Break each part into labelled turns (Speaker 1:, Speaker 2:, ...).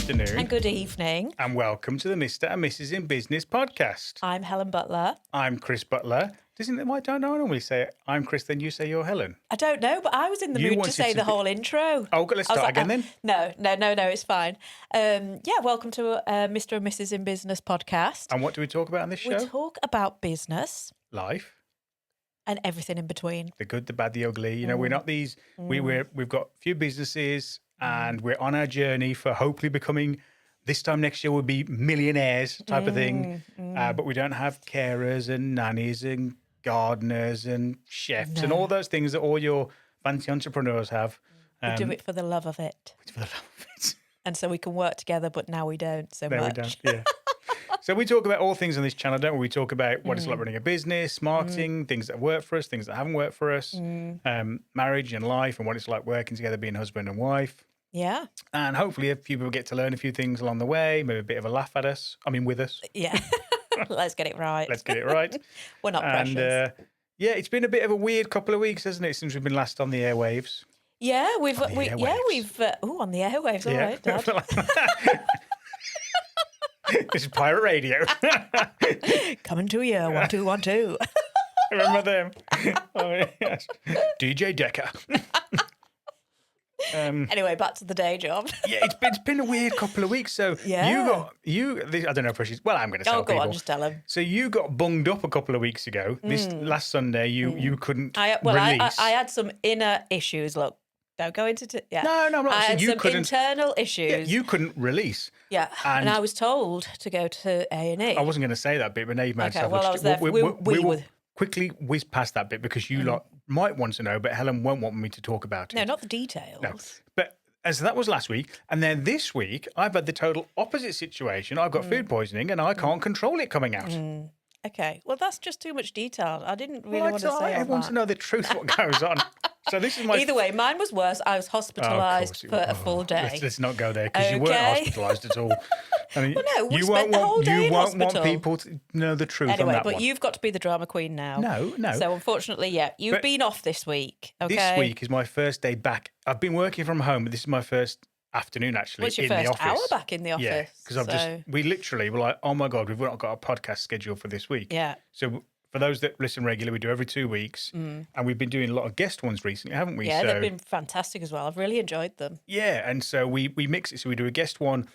Speaker 1: afternoon.
Speaker 2: And good evening.
Speaker 1: And welcome to the Mr. and Mrs. in Business podcast.
Speaker 2: I'm Helen Butler.
Speaker 1: I'm Chris Butler. Why don't I normally say I'm Chris, then you say you're Helen?
Speaker 2: I don't know, but I was in the mood to say the whole intro.
Speaker 1: Oh, let's start again then.
Speaker 2: No, it's fine. Welcome to Mr. and Mrs. in Business podcast.
Speaker 1: And what do we talk about on this show?
Speaker 2: We talk about business.
Speaker 1: Life.
Speaker 2: And everything in between.
Speaker 1: The good, the bad, the ugly. You know, we're not these, we've got a few businesses and we're on our journey for hopefully becoming, this time next year we'll be millionaires type of thing. But we don't have carers and nannies and gardeners and chefs and all those things that all your fancy entrepreneurs have.
Speaker 2: We do it for the love of it.
Speaker 1: For the love of it.
Speaker 2: And so we can work together, but now we don't so much.
Speaker 1: We don't, yeah. So we talk about all things on this channel, don't we? We talk about what it's like running a business, marketing, things that work for us, things that haven't worked for us, marriage and life, and what it's like working together, being husband and wife.
Speaker 2: Yeah.
Speaker 1: And hopefully a few people get to learn a few things along the way, maybe a bit of a laugh at us. I mean, with us.
Speaker 2: Yeah. Let's get it right.
Speaker 1: Let's get it right.
Speaker 2: We're not precious.
Speaker 1: And it's been a bit of a weird couple of weeks, hasn't it, since we've been last on the airwaves?
Speaker 2: Yeah, on the airwaves. All right, Dad.
Speaker 1: This is pirate radio.
Speaker 2: Coming to you, 1 2 1 2.
Speaker 1: Remember them? Oh yes, DJ Decker.
Speaker 2: Anyway, back to the day job.
Speaker 1: It's been a weird couple of weeks. So I don't know if she's. Well, I'm going to tell people.
Speaker 2: Go on, just tell them.
Speaker 1: So you got bunged up a couple of weeks ago. This last Sunday, you couldn't release.
Speaker 2: I had some inner issues. Look. Don't go into
Speaker 1: No, I'm not.
Speaker 2: I had some
Speaker 1: couldn't,
Speaker 2: internal issues.
Speaker 1: Yeah, you couldn't release.
Speaker 2: Yeah, and I was told to go to A&E.
Speaker 1: I wasn't going to say that bit, but now you've made yourself
Speaker 2: well, I was there.
Speaker 1: We will quickly whiz past that bit because you lot might want to know, but Helen won't want me to talk about it.
Speaker 2: No, not the details.
Speaker 1: No, but so that was last week, and then this week I've had the total opposite situation. I've got food poisoning, and I can't control it coming out.
Speaker 2: Okay, well that's just too much detail. I didn't really want to say all that.
Speaker 1: Everyone wants to know the truth, what goes on. So this is my.
Speaker 2: Either way, mine was worse. I was hospitalised for a full day.
Speaker 1: Let's not go there because you weren't hospitalised at all. I mean,
Speaker 2: well, no, we spent the whole day in hospital.
Speaker 1: You won't want people to know the truth
Speaker 2: anyway,
Speaker 1: on that
Speaker 2: but
Speaker 1: one.
Speaker 2: you've got to be the drama queen now.
Speaker 1: No.
Speaker 2: So unfortunately, you've been off this week. Okay.
Speaker 1: This week is my first day back. I've been working from home, but this is my first afternoon actually
Speaker 2: What's your
Speaker 1: in
Speaker 2: first
Speaker 1: the office.
Speaker 2: hour back in the office?
Speaker 1: Yeah, because we literally were like, oh my God, we've not got a podcast scheduled for this week.
Speaker 2: Yeah.
Speaker 1: So for those that listen regularly, we do every 2 weeks, and we've been doing a lot of guest ones recently, haven't we?
Speaker 2: Yeah, they've been fantastic as well. I've really enjoyed them.
Speaker 1: Yeah, and so we mix it. So we do a guest one,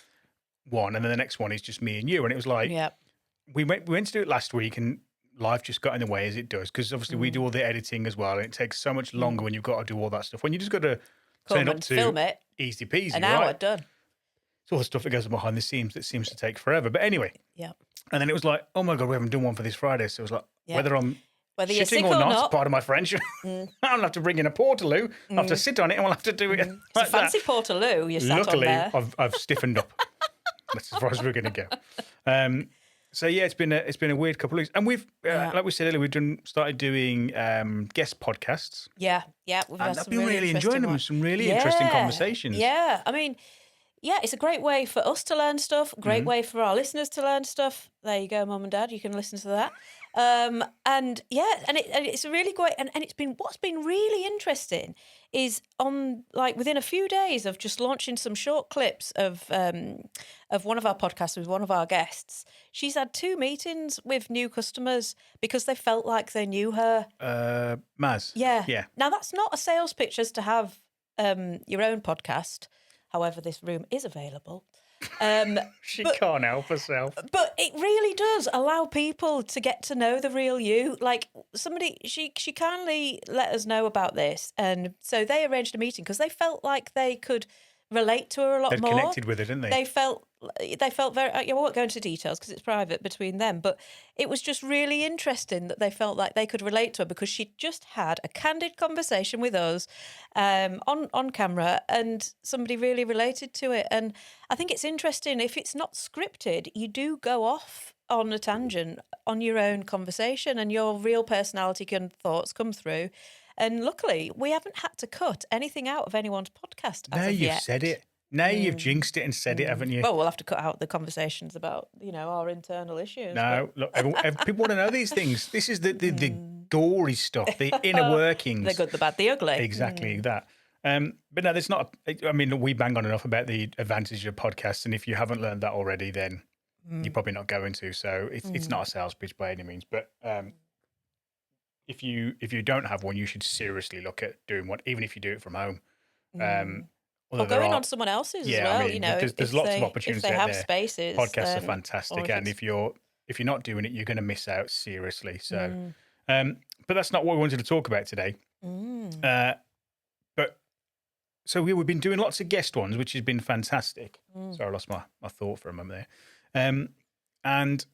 Speaker 1: and then the next one is just me and you. And it was like, we went to do it last week, and life just got in the way as it does, because obviously we do all the editing as well, and it takes so much longer when you've got to do all that stuff. When you just got to turn up to
Speaker 2: film it,
Speaker 1: easy peasy,
Speaker 2: an hour done.
Speaker 1: It's all the stuff that goes on behind the scenes that seems to take forever. But anyway, and then it was like, oh my God, we haven't done one for this Friday. So it was like, whether
Speaker 2: you're sick
Speaker 1: shitting or not, part of my French, I'll have to bring in a portaloo. I'll have to sit on it and we'll have to do it.
Speaker 2: It's a fancy portaloo you sat on there.
Speaker 1: Luckily, I've stiffened up. That's as far as we're going to go. So it's been a weird couple of weeks, and we've like we said earlier, we've started doing guest podcasts.
Speaker 2: Yeah, we've had
Speaker 1: I've been really enjoying them. Some really interesting conversations.
Speaker 2: Yeah, I mean, it's a great way for us to learn stuff. Great way for our listeners to learn stuff. There you go, Mum and Dad. You can listen to that. And it's a really great. And it's been what's been really interesting is within a few days of just launching some short clips of one of our podcasts with one of our guests. She's had 2 meetings with new customers because they felt like they knew her.
Speaker 1: Maz.
Speaker 2: Yeah. Now that's not a sales pitch just to have your own podcast. However, this room is available.
Speaker 1: She can't help herself.
Speaker 2: But it really does allow people to get to know the real you. Like somebody, she kindly let us know about this. And so they arranged a meeting because they felt like they could relate to her a lot more.
Speaker 1: They'd connected with her, didn't they?
Speaker 2: They felt very, I won't go into details because it's private between them, but it was just really interesting that they felt like they could relate to her because she just had a candid conversation with us on camera, and somebody really related to it. And I think it's interesting, if it's not scripted, you do go off on a tangent on your own conversation and your real personality and thoughts come through. And luckily, we haven't had to cut anything out of anyone's podcast as of yet.
Speaker 1: Now you've said it. Now you've jinxed it and said it, haven't you?
Speaker 2: Well, we'll have to cut out the conversations about, our internal issues.
Speaker 1: No, look, people want to know these things. This is the gory stuff, the inner workings.
Speaker 2: The good, the bad, the ugly.
Speaker 1: Exactly that. But no, there's not. I mean, we bang on enough about the advantage of podcasts, and if you haven't learned that already, then you're probably not going to. So it's not a sales pitch by any means. But if you don't have one, you should seriously look at doing one, even if you do it from home.
Speaker 2: Or going on someone else's as well.
Speaker 1: I mean, there's lots of opportunities
Speaker 2: if they
Speaker 1: out
Speaker 2: have
Speaker 1: there.
Speaker 2: spaces.
Speaker 1: Podcasts are fantastic, and if you're not doing it, you're going to miss out seriously. So, but that's not what we wanted to talk about today. But so we've been doing lots of guest ones, which has been fantastic. Sorry, I lost my thought for a moment there. And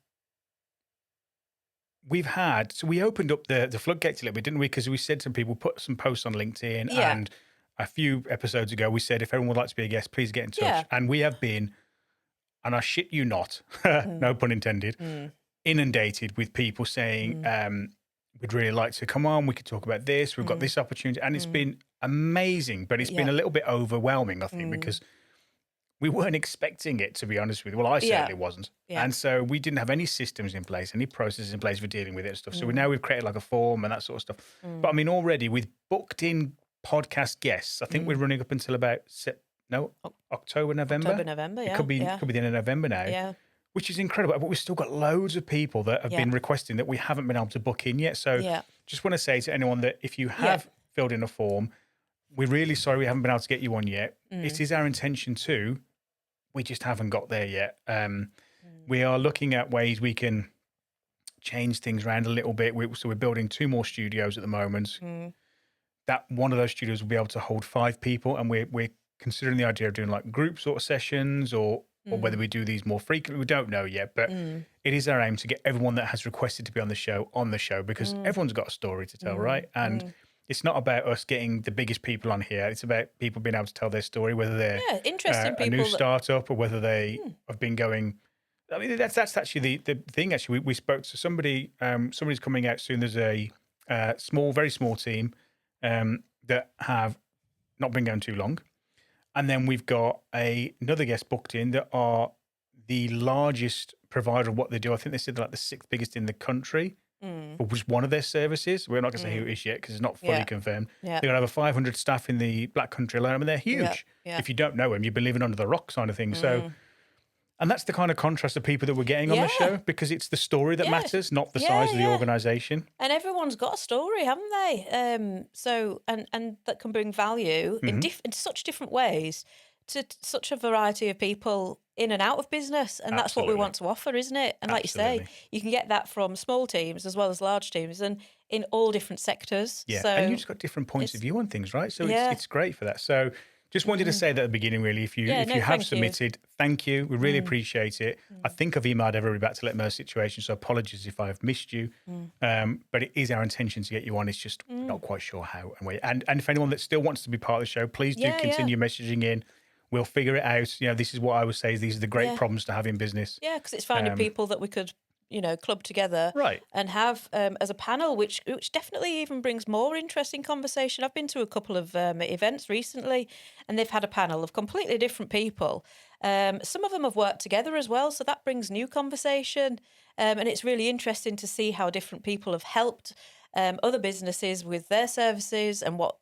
Speaker 1: we've had, so we opened up the floodgates a little bit, didn't we? Because we said to people, put some posts on LinkedIn, and a few episodes ago, we said, if everyone would like to be a guest, please get in touch. Yeah. And we have been, and I shit you not, no pun intended, inundated with people saying, we'd really like to come on. We could talk about this. We've got this opportunity. And it's been amazing, but it's been a little bit overwhelming, I think, because we weren't expecting it, to be honest with you. Well, I certainly wasn't. Yeah. And so we didn't have any systems in place, any processes in place for dealing with it and stuff. So now we've created like a form and that sort of stuff. But I mean, already with booked in podcast guests, I think we're running up until about October, November.
Speaker 2: Yeah.
Speaker 1: It could be the end of November now. Yeah. Which is incredible. But we've still got loads of people that have been requesting that we haven't been able to book in yet. So just want to say to anyone that if you have filled in a form, we're really sorry we haven't been able to get you on yet. It is our intention too. We just haven't got there yet. We are looking at ways we can change things around a little bit. So we're building 2 more studios at the moment. That one of those studios will be able to hold 5 people, and we're considering the idea of doing like group sort of sessions or whether we do these more frequently. We don't know yet, but it is our aim to get everyone that has requested to be on the show because everyone's got a story to tell, right? And it's not about us getting the biggest people on here. It's about people being able to tell their story, whether they're
Speaker 2: interesting people,
Speaker 1: a new startup or whether they have been going. I mean, that's actually the thing. Actually, we spoke to somebody. Somebody's coming out soon. There's a very small team that have not been going too long. And then we've got another guest booked in that are the largest provider of what they do. I think they said they're like the 6th biggest in the country for just one of their services. We're not going to say who it is yet because it's not fully confirmed. They're going to have over 500 staff in the Black Country alone. I mean, they're huge. If you don't know them, you've been living under the rock kind of thing. So, and that's the kind of contrast of people that we're getting on the show because it's the story that matters, not the size of the organisation.
Speaker 2: And everyone's got a story, haven't they? So, and that can bring value in such different ways to such a variety of people in and out of business. And that's what we want to offer, isn't it? And like you say, you can get that from small teams as well as large teams and in all different sectors.
Speaker 1: Yeah,
Speaker 2: so
Speaker 1: and you've just got different points of view on things, right? So it's great for that. So just wanted to say that at the beginning, really, if you have submitted, thank you. We really appreciate it. I think I've emailed everybody back to let them know the situation, so apologies if I've missed you. But it is our intention to get you on. It's just not quite sure how and where. And if anyone that still wants to be part of the show, please do continue messaging in. We'll figure it out. You know, this is what I would say is these are the great problems to have in business. Yeah,
Speaker 2: because it's finding people that we could, club together and have as a panel, which definitely even brings more interesting conversation. I've been to a couple of events recently and they've had a panel of completely different people. Some of them have worked together as well, so that brings new conversation. And it's really interesting to see how different people have helped other businesses with their services and what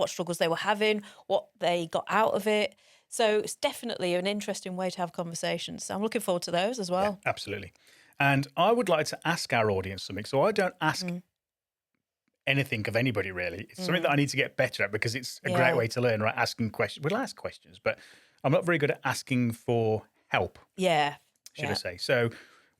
Speaker 2: struggles they were having, what they got out of it. So it's definitely an interesting way to have conversations. So I'm looking forward to those as well.
Speaker 1: Yeah, absolutely. And I would like to ask our audience something. So I don't ask anything of anybody, really. It's something that I need to get better at because it's a great way to learn, right? Asking questions. We'll ask questions, but I'm not very good at asking for help.
Speaker 2: Yeah.
Speaker 1: Should I say. So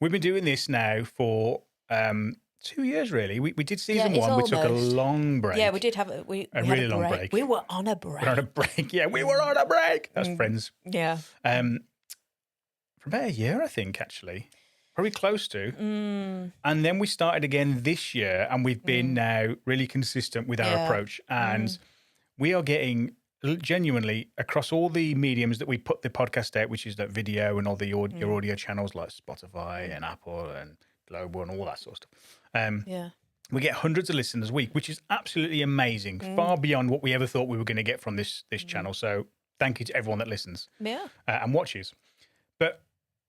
Speaker 1: we've been doing this now for 2 years, really. We did season 1. We took a long break.
Speaker 2: Yeah, we did have a really long break. We were on a break.
Speaker 1: We're on a break. Yeah, we were on a break. That's Friends.
Speaker 2: Yeah.
Speaker 1: For about a year, I think, actually. Probably close to. And then we started again this year, and we've been now really consistent with our approach. And we are getting genuinely across all the mediums that we put the podcast out, which is that video and all the your audio channels like Spotify and Apple and Global and all that sort of stuff. We get hundreds of listeners a week, which is absolutely amazing, far beyond what we ever thought we were going to get from this channel. So thank you to everyone that listens and watches. But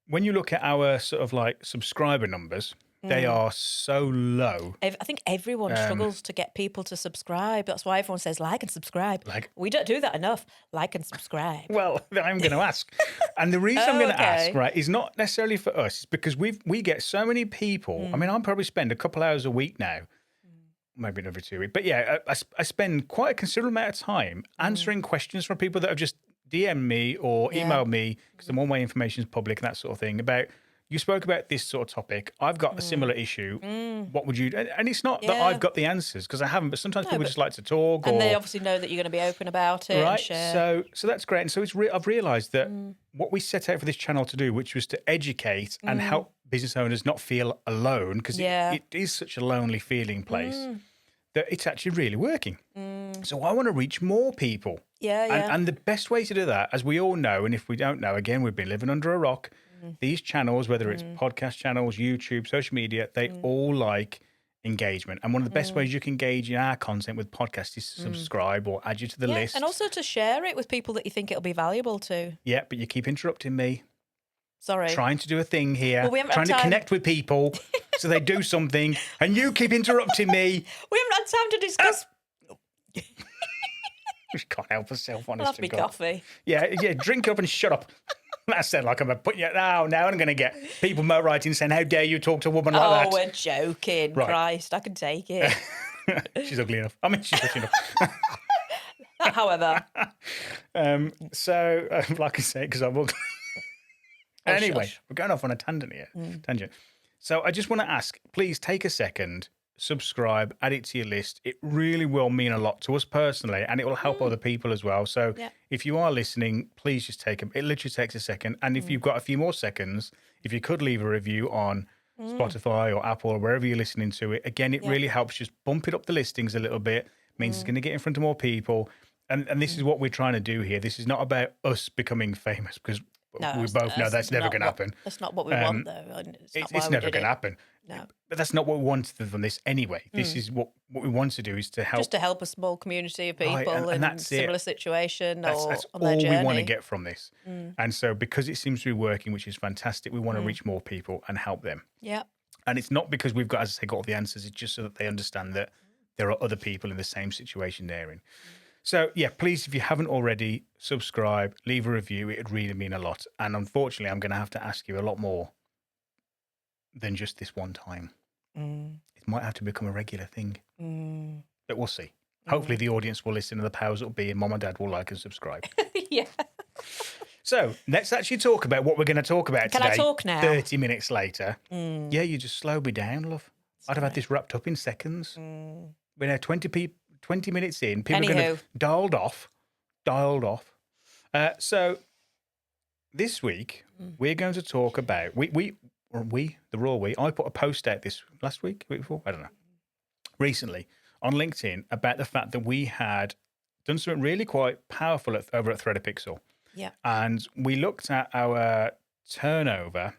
Speaker 1: when you look at our sort of like subscriber numbers, They are so low.
Speaker 2: I think everyone struggles to get people to subscribe. That's why everyone says like and subscribe. We don't do that enough. Like and subscribe.
Speaker 1: Well, I'm going to ask. And the reason I'm going to ask,
Speaker 2: okay.
Speaker 1: right, is not necessarily for us. It's because we get so many people. I mean, I probably spend a couple hours a week now, maybe every 2 weeks. But yeah, I spend quite a considerable amount of time answering questions from people that have just DM'd me or emailed me because all my information is public and that sort of thing about, you spoke about this sort of topic. I've got a similar issue. What would you do? And it's not that I've got the answers because I haven't, but sometimes people just like to talk.
Speaker 2: And they obviously know that you're going to be open about it.
Speaker 1: Right.
Speaker 2: And share.
Speaker 1: So that's great. And so I've realised that what we set out for this channel to do, which was to educate and help business owners not feel alone, because it is such a lonely feeling place, that it's actually really working. So I want to reach more people. And the best way to do that, as we all know, and if we don't know, again, we've been living under a rock, these channels, whether it's podcast channels, YouTube, social media, they all like engagement. And one of the best ways you can engage in our content with podcasts is to subscribe or add you to the list.
Speaker 2: And also to share it with people that you think it'll be valuable to.
Speaker 1: Yeah, but you keep interrupting me.
Speaker 2: Sorry.
Speaker 1: Trying to do a thing here.
Speaker 2: Well, we haven't
Speaker 1: trying
Speaker 2: had
Speaker 1: to
Speaker 2: time.
Speaker 1: connect with people so they do something. And you keep interrupting me.
Speaker 2: We haven't had time to discuss.
Speaker 1: She can't help herself, honest
Speaker 2: I'll have
Speaker 1: to
Speaker 2: me
Speaker 1: God.
Speaker 2: coffee.
Speaker 1: Yeah, drink up and shut up. That sounded like I'm putting you. Now I'm going to get people writing saying, "How dare you talk to a woman like that?"
Speaker 2: Oh, we're joking.
Speaker 1: Right.
Speaker 2: Christ, I can take it.
Speaker 1: She's ugly enough. I mean, she's ugly enough.
Speaker 2: However.
Speaker 1: So, like I say, because I'm ugly. Anyway,
Speaker 2: shush.
Speaker 1: we're going off on a tangent here. So I just want to ask, please take a second, subscribe, add it to your list. It really will mean a lot to us personally, and it will help other people as well. So if you are listening, please just it literally takes a second. And if you've got a few more seconds, if you could leave a review on Spotify or Apple or wherever you're listening to it, again, it really helps just bump it up the listings a little bit. Means it's going to get in front of more people. And this is what we're trying to do here. This is not about us becoming famous, because we both know that's never going to happen.
Speaker 2: That's not what we want, though.
Speaker 1: It's never going to happen.
Speaker 2: No.
Speaker 1: But that's not what we wanted from this anyway. This is what we want to do, is to help.
Speaker 2: Just to help a small community of people
Speaker 1: and
Speaker 2: in
Speaker 1: that's
Speaker 2: similar situation
Speaker 1: that's
Speaker 2: on their
Speaker 1: all
Speaker 2: journey.
Speaker 1: we want to get from this. And so because it seems to be working, which is fantastic, we want to reach more people and help them.
Speaker 2: Yeah.
Speaker 1: And it's not because we've got, as I say, got all the answers. It's just so that they understand that there are other people in the same situation they're in. So, yeah, please, if you haven't already, subscribe, leave a review. It would really mean a lot. And unfortunately, I'm going to have to ask you a lot more than just this one time. It might have to become a regular thing. But we'll see. Hopefully, the audience will listen and the powers that will be, and Mom and Dad will like and subscribe.
Speaker 2: Yeah.
Speaker 1: So, let's actually talk about what we're going to talk about today.
Speaker 2: Can I talk now?
Speaker 1: 30 minutes later. Yeah, you just slow me down, love. I'd have had this wrapped up in seconds. We're now 20 minutes in. People are going to dialed off. So this week we're going to talk about I put a post out week before, I don't know, recently on LinkedIn about the fact that we had done something really quite powerful over at Thread a Pixel.
Speaker 2: Yeah.
Speaker 1: And we looked at our turnover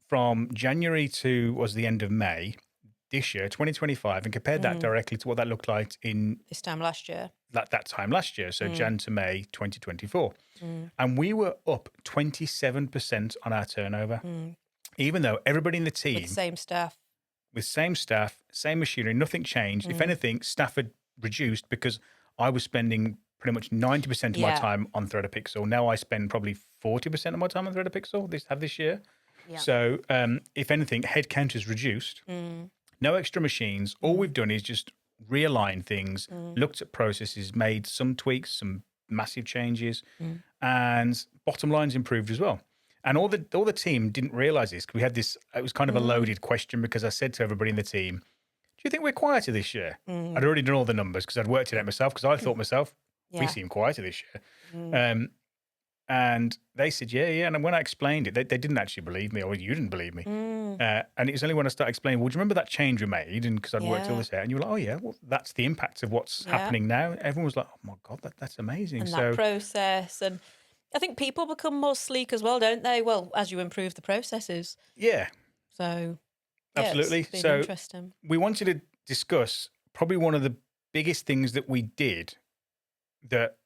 Speaker 1: from January to the end of May this year, 2025, and compared that directly to what that looked like in
Speaker 2: this time last year.
Speaker 1: That time last year, so Jan to May 2024. And we were up 27% on our turnover, even though everybody in the team...
Speaker 2: With the same staff.
Speaker 1: With same staff, same machinery, nothing changed. If anything, staff had reduced because I was spending pretty much 90% of my time on Thread a Pixel. Now I spend probably 40% of my time on Thread a Pixel this year. Yeah. So if anything, headcount has reduced. No extra machines. All we've done is just realigned things, looked at processes, made some tweaks, some massive changes, and bottom line's improved as well. And all the team didn't realize this, because we had this, it was kind of a loaded question, because I said to everybody in the team, do you think we're quieter this year? I'd already done all the numbers because I'd worked it out myself, because I thought myself, we seem quieter this year. And they said, yeah. And when I explained it, they didn't actually believe me, or you didn't believe me. And it was only when I started explaining, well, do you remember that change we made? And because I'd worked all this out, and you were like, oh yeah, well, that's the impact of what's happening now. Everyone was like, oh my God, that's amazing.
Speaker 2: And that process. And I think people become more sleek as well, don't they? Well, as you improve the processes.
Speaker 1: Yeah.
Speaker 2: So
Speaker 1: absolutely.
Speaker 2: It's been
Speaker 1: So
Speaker 2: interesting.
Speaker 1: We wanted to discuss probably one of the biggest things that we did that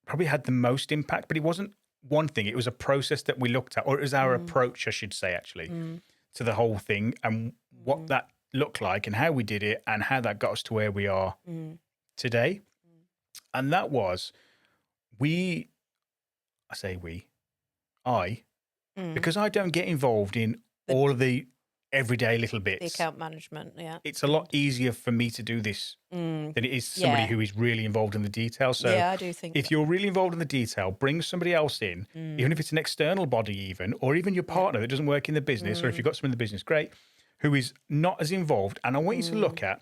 Speaker 1: probably had the most impact, but it wasn't one thing. It was a process that we looked at, or it was our approach, I should say, actually, to the whole thing and what that looked like and how we did it and how that got us to where we are today. And that was because I don't get involved in all of the everyday little bits.
Speaker 2: The account management, yeah.
Speaker 1: It's a lot easier for me to do this than it is somebody who is really involved in the detail. So
Speaker 2: I do think
Speaker 1: if you're really involved in the detail, bring somebody else in, even if it's an external body or even your partner that doesn't work in the business, or if you've got someone in the business, great, who is not as involved. And I want you to look at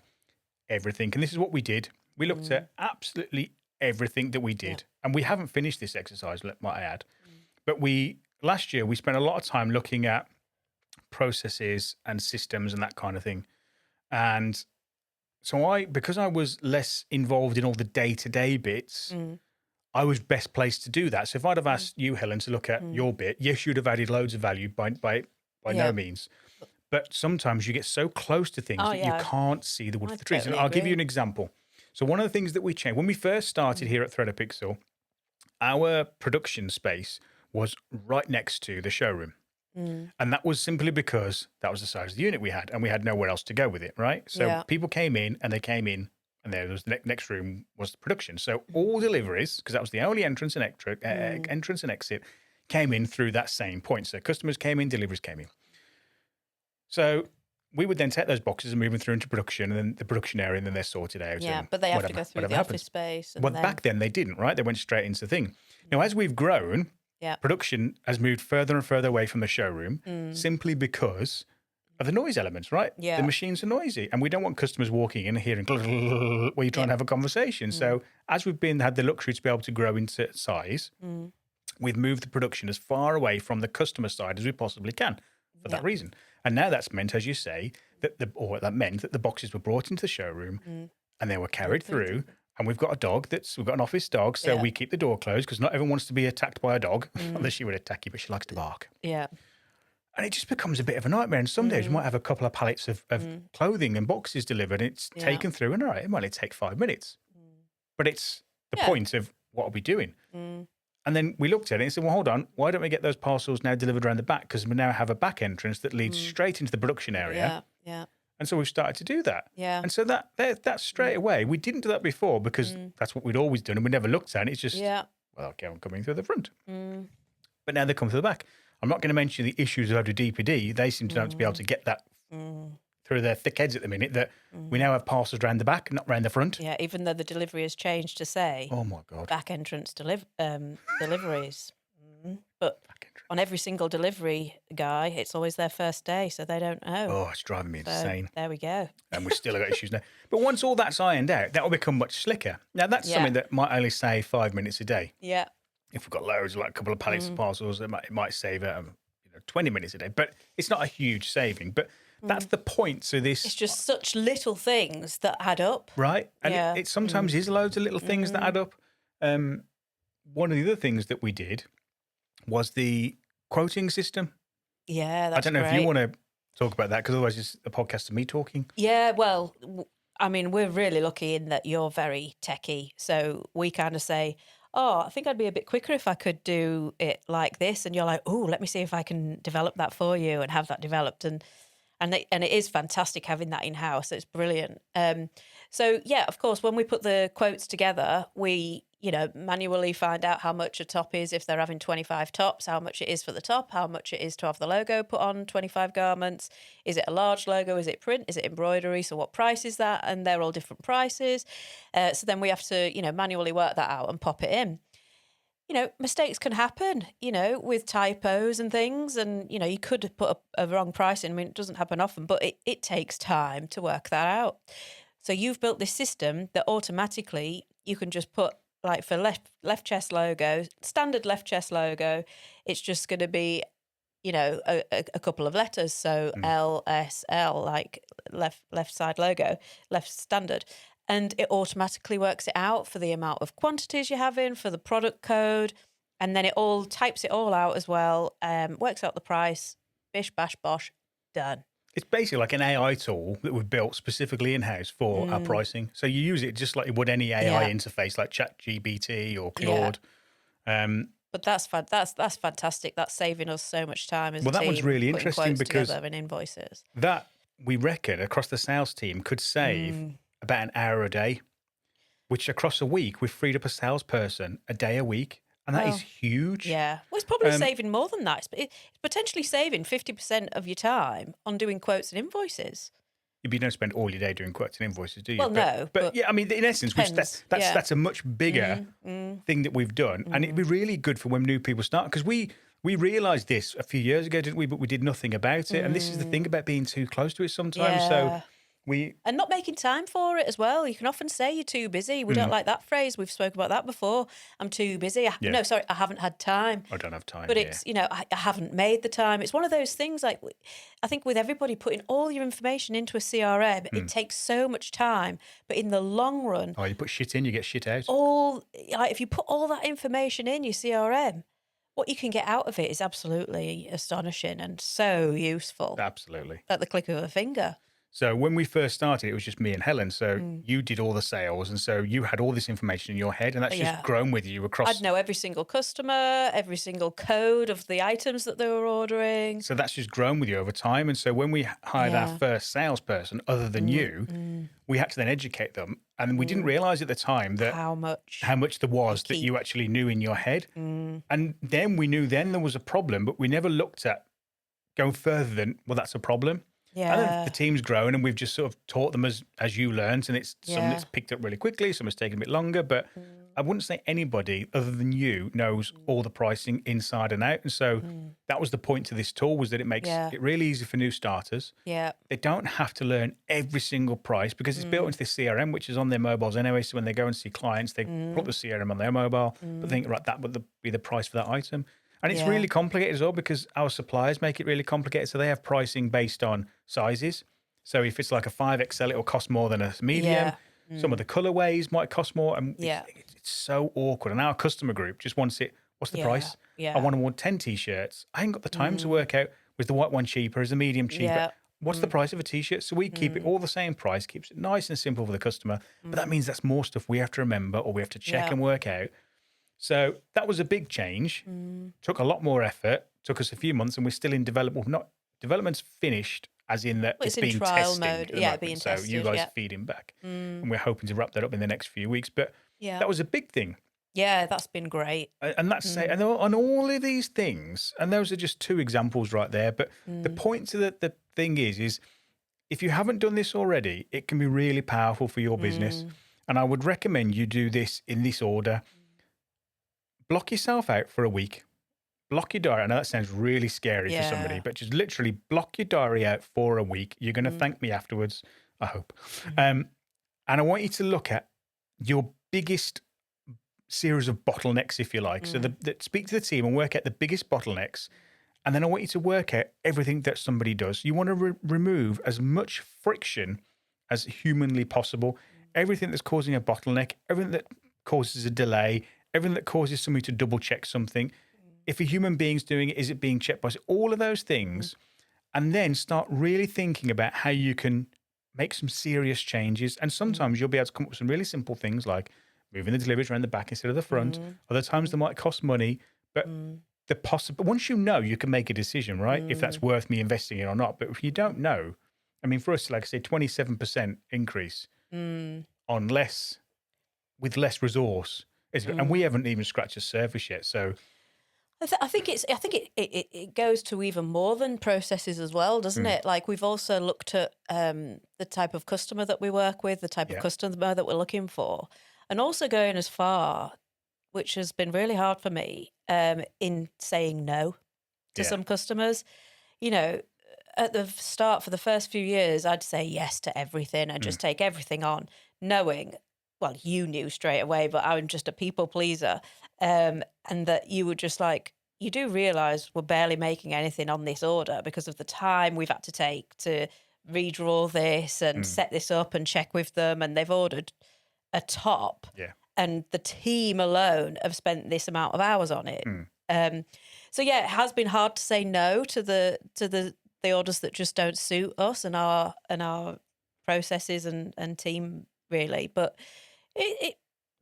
Speaker 1: everything. And this is what we did. We looked at absolutely everything that we did. And we haven't finished this exercise, might I add. But last year, we spent a lot of time looking at processes and systems and that kind of thing. And so because I was less involved in all the day-to-day bits, I was best placed to do that. So if I'd have asked you, Helen, to look at your bit, yes, you'd have added loads of value by no means. But sometimes you get so close to things that you can't see the wood for the trees. And I'll give you an example. So one of the things that we changed, when we first started here at Thread a Pixel, our production space was right next to the showroom. And that was simply because that was the size of the unit we had, and we had nowhere else to go with it, right? So people came in, and there was the next room was the production. So all deliveries, because that was the only entrance and exit, came in through that same point. So customers came in, deliveries came in. So we would then take those boxes and move them through into production, and then the production area, and then they're sorted out.
Speaker 2: Yeah, but they have to go through the office space.
Speaker 1: Well, back then they didn't, right? They went straight into the thing. Now, as we've grown, production has moved further and further away from the showroom simply because of the noise elements, right?
Speaker 2: Yeah.
Speaker 1: The machines are noisy, and we don't want customers walking in and hearing while you're trying to have a conversation. So as we've had the luxury to be able to grow into size, we've moved the production as far away from the customer side as we possibly can for that reason. And now that's meant, as you say, that meant that the boxes were brought into the showroom and they were carried through. And we've got we've got an office dog, so we keep the door closed because not everyone wants to be attacked by a dog, unless she would attack you, but she likes to bark.
Speaker 2: Yeah.
Speaker 1: And it just becomes a bit of a nightmare. And some days you might have a couple of pallets of clothing and boxes delivered. And it's taken through, and all right, it might only take 5 minutes. But it's the point of what are we doing? And then we looked at it and said, well, hold on, why don't we get those parcels now delivered around the back? Because we now have a back entrance that leads straight into the production area.
Speaker 2: Yeah.
Speaker 1: And so we've started to do that.
Speaker 2: Yeah.
Speaker 1: And so that's straight away. We didn't do that before because that's what we'd always done and we never looked at it. It's just, well, okay, I'm coming through the front. But now they come through the back. I'm not going to mention the issues of how to DPD. They seem to be able to get that through their thick heads at the minute that we now have parcels around the back, not around the front.
Speaker 2: Yeah, even though the delivery has changed to say,
Speaker 1: oh my God,
Speaker 2: back entrance deliveries. But on every single delivery guy, it's always their first day, so they don't know.
Speaker 1: Oh, it's driving me insane.
Speaker 2: There we go.
Speaker 1: And we've still got issues now. But once all that's ironed out, that will become much slicker. Now, that's something that might only save 5 minutes a day.
Speaker 2: Yeah.
Speaker 1: If we've got loads, like a couple of pallets of parcels, it might save 20 minutes a day. But it's not a huge saving. But that's the point. So it's
Speaker 2: just such little things that add up.
Speaker 1: Right. And it sometimes is loads of little things that add up. One of the other things that we did was the quoting system.
Speaker 2: Yeah, that's
Speaker 1: I don't know
Speaker 2: great.
Speaker 1: if you want to talk about that, because otherwise it's a podcast of me talking.
Speaker 2: Yeah, well, I mean, we're really lucky in that you're very techie. So we kind of say, oh, I think I'd be a bit quicker if I could do it like this. And you're like, oh, let me see if I can develop that for you and have that developed. And it is fantastic having that in-house. It's brilliant. So, yeah, of course, when we put the quotes together, we, manually find out how much a top is if they're having 25 tops, how much it is for the top, how much it is to have the logo put on 25 garments. Is it a large logo? Is it print? Is it embroidery? So what price is that? And they're all different prices. So then we have to, manually work that out and pop it in. Mistakes can happen, with typos and things. And, you could put a wrong price in. I mean, it doesn't happen often, but it takes time to work that out. So you've built this system that automatically you can just put, like for left chest logo, standard left chest logo, it's just going to be, a couple of letters. So LSL, like left side logo, left standard. And it automatically works it out for the amount of quantities you're having, for the product code. And then it all types it all out as well, works out the price, bish, bash, bosh, done.
Speaker 1: It's basically like an AI tool that we've built specifically in-house for our pricing. So you use it just like you would any AI interface like ChatGPT or Claude.
Speaker 2: But that's fantastic. That's saving us so much time as a
Speaker 1: Well, that
Speaker 2: team.
Speaker 1: one's really
Speaker 2: putting
Speaker 1: interesting
Speaker 2: quotes
Speaker 1: because
Speaker 2: together and invoices.
Speaker 1: that, we reckon, across the sales team could save about an hour a day, which across a week, we've freed up a salesperson a day a week. And that is huge.
Speaker 2: Yeah. Well, it's probably saving more than that. It's potentially saving 50% of your time on doing quotes and invoices.
Speaker 1: You don't spend all your day doing quotes and invoices, do you?
Speaker 2: Well, no.
Speaker 1: But yeah, I mean, in essence, that's a much bigger thing that we've done. And it'd be really good for when new people start. Because we realised this a few years ago, didn't we? But we did nothing about it. And this is the thing about being too close to it sometimes. So and
Speaker 2: not making time for it as well. You can often say you're too busy. We don't like that phrase. We've spoken about that before. I'm too busy. No, sorry, I haven't had time.
Speaker 1: I don't have time.
Speaker 2: But it's, I haven't made the time. It's one of those things, like, I think with everybody putting all your information into a CRM, it takes so much time. But in the long run...
Speaker 1: Oh, you put shit in, you get shit out.
Speaker 2: If you put all that information in your CRM, what you can get out of it is absolutely astonishing and so useful.
Speaker 1: Absolutely.
Speaker 2: At the click of a finger.
Speaker 1: So when we first started, it was just me and Helen. So you did all the sales. And so you had all this information in your head, and that's just grown with you across.
Speaker 2: I'd know every single customer, every single code of the items that they were ordering.
Speaker 1: So that's just grown with you over time. And so when we hired our first salesperson, other than you, we had to then educate them. And we didn't realize at the time that how much there was that you actually knew in your head. And then we knew then there was a problem, but we never looked at going further than, well, that's a problem.
Speaker 2: Yeah.
Speaker 1: And then the team's grown, and we've just sort of taught them as you learned, and it's some that's picked up really quickly, some has taken a bit longer, but I wouldn't say anybody other than you knows all the pricing inside and out. And so that was the point to this tool, was that it makes it really easy for new starters.
Speaker 2: Yeah.
Speaker 1: They don't have to learn every single price because it's built into the CRM, which is on their mobiles anyway. So when they go and see clients, they put the CRM on their mobile, but think, right, that would be the price for that item. And it's really complicated as well because our suppliers make it really complicated. So they have pricing based on sizes. So if it's like a 5XL, it'll cost more than a medium. Some of the colorways might cost more. And it's so awkward. And our customer group just wants it. What's the price?
Speaker 2: Yeah.
Speaker 1: I want 10 T-shirts. I ain't got the time to work out, was the white one cheaper? Is the medium cheaper?
Speaker 2: Yeah.
Speaker 1: What's the price of a T-shirt? So we keep it all the same price, keeps it nice and simple for the customer. But that means that's more stuff we have to remember or we have to check and work out. So that was a big change. Took a lot more effort. Took us a few months, and we're still in development. development's finished, as in that it's being
Speaker 2: trial
Speaker 1: tested.
Speaker 2: mode. Being
Speaker 1: so
Speaker 2: tested.
Speaker 1: you guys are feeding back, and we're hoping to wrap that up in the next few weeks. But that was a big thing.
Speaker 2: Yeah, that's been great.
Speaker 1: And that's and on all of these things, and those are just two examples right there. But the point to the thing is if you haven't done this already, it can be really powerful for your business. And I would recommend you do this in this order. Block yourself out for a week. Block your diary. I know that sounds really scary for somebody, but just literally block your diary out for a week. You're going to thank me afterwards, I hope. And I want you to look at your biggest series of bottlenecks, if you like. So speak to the team and work out the biggest bottlenecks. And then I want you to work out everything that somebody does. You want to remove as much friction as humanly possible. Everything that's causing a bottleneck, everything that causes a delay, everything that causes somebody to double check something. If a human being's doing it, is it being checked by all of those things? And then start really thinking about how you can make some serious changes. And sometimes you'll be able to come up with some really simple things like moving the deliveries around the back instead of the front. Other times they might cost money, but once you know, you can make a decision, right? If that's worth me investing in or not. But if you don't know, I mean, for us, like I say, 27% increase on with less resource. And we haven't even scratched the surface yet. So
Speaker 2: I think it goes to even more than processes as well, doesn't it? Like we've also looked at the type of customer that we work with, the type of customer that we're looking for, and also going as far, which has been really hard for me, in saying no to some customers. You know, at the start, for the first few years, I'd say yes to everything and just take everything on, knowing, well, you knew straight away, but I'm just a people pleaser. And that you were just like, you do realise we're barely making anything on this order because of the time we've had to take to redraw this and set this up and check with them. And they've ordered a top. Yeah. And the team alone have spent this amount of hours on it. So yeah, it has been hard to say no to the orders that just don't suit us and our processes and team really. But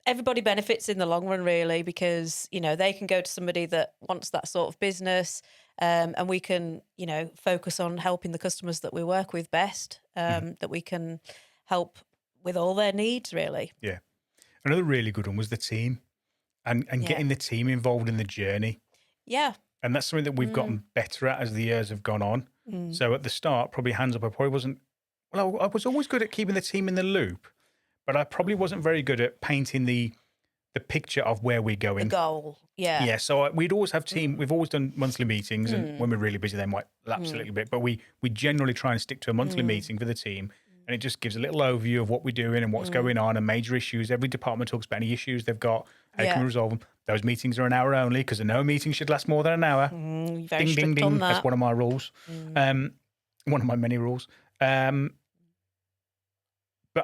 Speaker 2: everybody benefits in the long run, really, because, you know, they can go to somebody that wants that sort of business, and we can, you know, focus on helping the customers that we work with best, that we can help with all their needs, really.
Speaker 1: Yeah. Another really good one was the team and getting the team involved in the journey.
Speaker 2: Yeah.
Speaker 1: And that's something that we've gotten better at as the years have gone on. So at the start, probably hands up, I probably wasn't, well, I was always good at keeping the team in the loop, but I probably wasn't very good at painting the picture of where we're going.
Speaker 2: The goal. Yeah.
Speaker 1: Yeah. So we'd always have we've always done monthly meetings, and when we're really busy, they might lapse a little bit, but we generally try and stick to a monthly meeting for the team. And it just gives a little overview of what we're doing and what's going on and major issues. Every department talks about any issues they've got, how can we resolve them. Those meetings are an hour only because no meeting should last more than an hour.
Speaker 2: Very
Speaker 1: Ding,
Speaker 2: strict
Speaker 1: ding, ding.
Speaker 2: on that.
Speaker 1: That's one of my rules. One of my many rules. But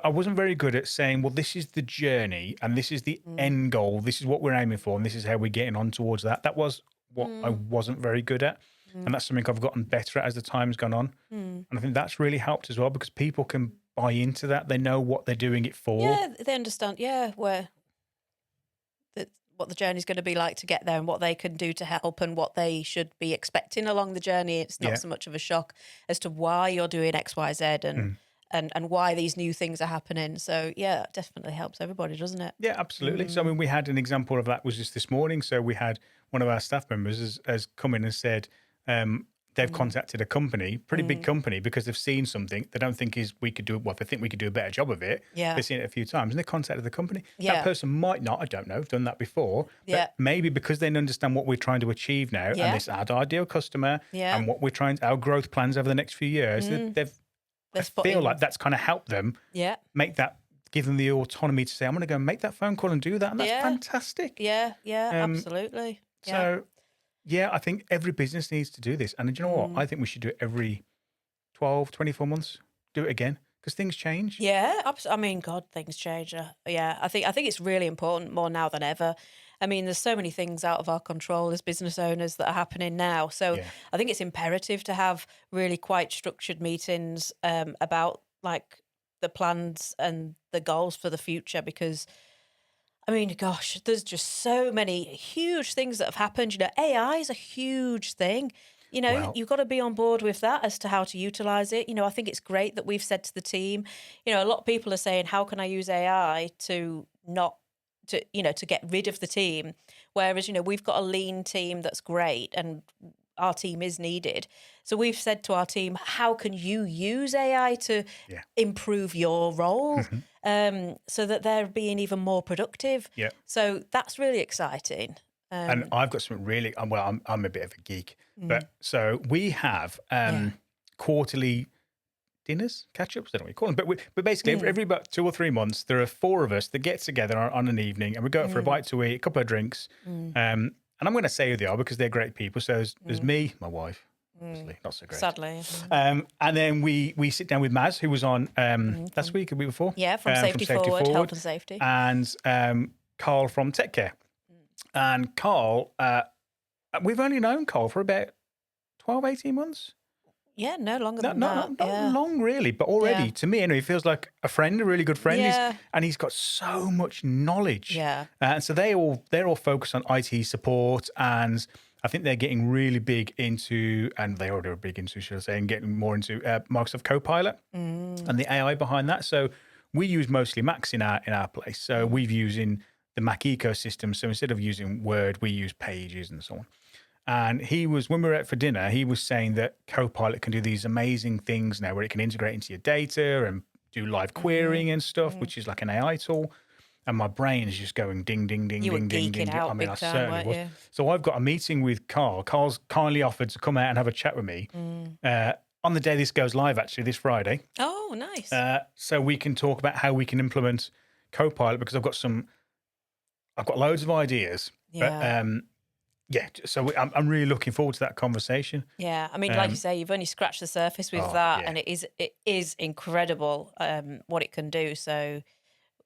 Speaker 1: I wasn't very good at saying, well, this is the journey and this is the end goal. This is what we're aiming for and this is how we're getting on towards that. That was what I wasn't very good at. And that's something I've gotten better at as the time's gone on. And I think that's really helped as well because people can buy into that. They know what they're doing it for.
Speaker 2: Yeah, they understand, what the journey's going to be like to get there and what they can do to help and what they should be expecting along the journey. It's not so much of a shock as to why you're doing X, Y, Z and why these new things are happening. So, yeah, it definitely helps everybody, doesn't it?
Speaker 1: Yeah, absolutely. So, I mean, we had an example of that was just this morning. So we had one of our staff members has come in and said, they've contacted a company, pretty big company, because they've seen something they don't think we could do. Well, they think we could do a better job of it.
Speaker 2: Yeah.
Speaker 1: They've seen it a few times and they contacted the company.
Speaker 2: Yeah.
Speaker 1: That person might not, I don't know, have done that before. But maybe because they understand what we're trying to achieve now and this our ideal customer and what we're trying, our growth plans over the next few years, I feel like that's kind of helped them make that, give them the autonomy to say, I'm going to go and make that phone call and do that. And that's fantastic.
Speaker 2: Yeah, absolutely.
Speaker 1: So, yeah, I think every business needs to do this. And do you know what? I think we should do it every 12, 24 months. Do it again because things change.
Speaker 2: Yeah, I mean, God, things change. Yeah, I think it's really important more now than ever. I mean, there's so many things out of our control as business owners that are happening now. So I think it's imperative to have really quite structured meetings about like the plans and the goals for the future because, I mean, gosh, there's just so many huge things that have happened. You know, AI is a huge thing. You know, you've got to be on board with that as to how to utilize it. You know, I think it's great that we've said to the team, you know, a lot of people are saying, how can I use AI to get rid of the team? Whereas, you know, we've got a lean team that's great and our team is needed. So we've said to our team, how can you use AI to improve your role so that they're being even more productive? Yeah. So that's really exciting.
Speaker 1: And I've got something really, well, I'm a bit of a geek, but so we have quarterly dinners, catch-ups, I don't know what you call them, but basically every about 2 or 3 months, there are 4 of us that get together on an evening and we go out for a bite to eat, a couple of drinks, and I'm going to say who they are because they're great people. So there's me, my wife, obviously, not so great.
Speaker 2: Sadly.
Speaker 1: And then we sit down with Maz, who was on last week, a week before.
Speaker 2: Yeah, from Safety Forward, Health and Safety.
Speaker 1: And Carl from Tech Care. And Carl, we've only known Carl for about 12, 18 months.
Speaker 2: Yeah, no longer than that.
Speaker 1: Not long, really, but already, to me, anyway, he feels like a friend, a really good friend.
Speaker 2: Yeah.
Speaker 1: And he's got so much knowledge.
Speaker 2: Yeah.
Speaker 1: And so they're all focused on IT support, and I think they're getting really big into, and they already are big into, should I say, and getting more into Microsoft Copilot and the AI behind that. So we use mostly Macs in our place. So we've using the Mac ecosystem. So instead of using Word, we use Pages and so on. And when we were out for dinner, he was saying that Copilot can do these amazing things now where it can integrate into your data and do live querying and stuff, which is like an AI tool. And my brain is just going ding, ding, ding, ding, ding, ding.
Speaker 2: Out
Speaker 1: I mean, I
Speaker 2: time,
Speaker 1: certainly was.
Speaker 2: you?
Speaker 1: So I've got a meeting with Carl. Carl's kindly offered to come out and have a chat with me on the day this goes live, actually, this Friday.
Speaker 2: Oh, nice.
Speaker 1: So we can talk about how we can implement Copilot because I've got loads of ideas.
Speaker 2: Yeah.
Speaker 1: But, so I'm really looking forward to that conversation.
Speaker 2: Yeah, I mean, like you say, you've only scratched the surface with that, and it is incredible what it can do. So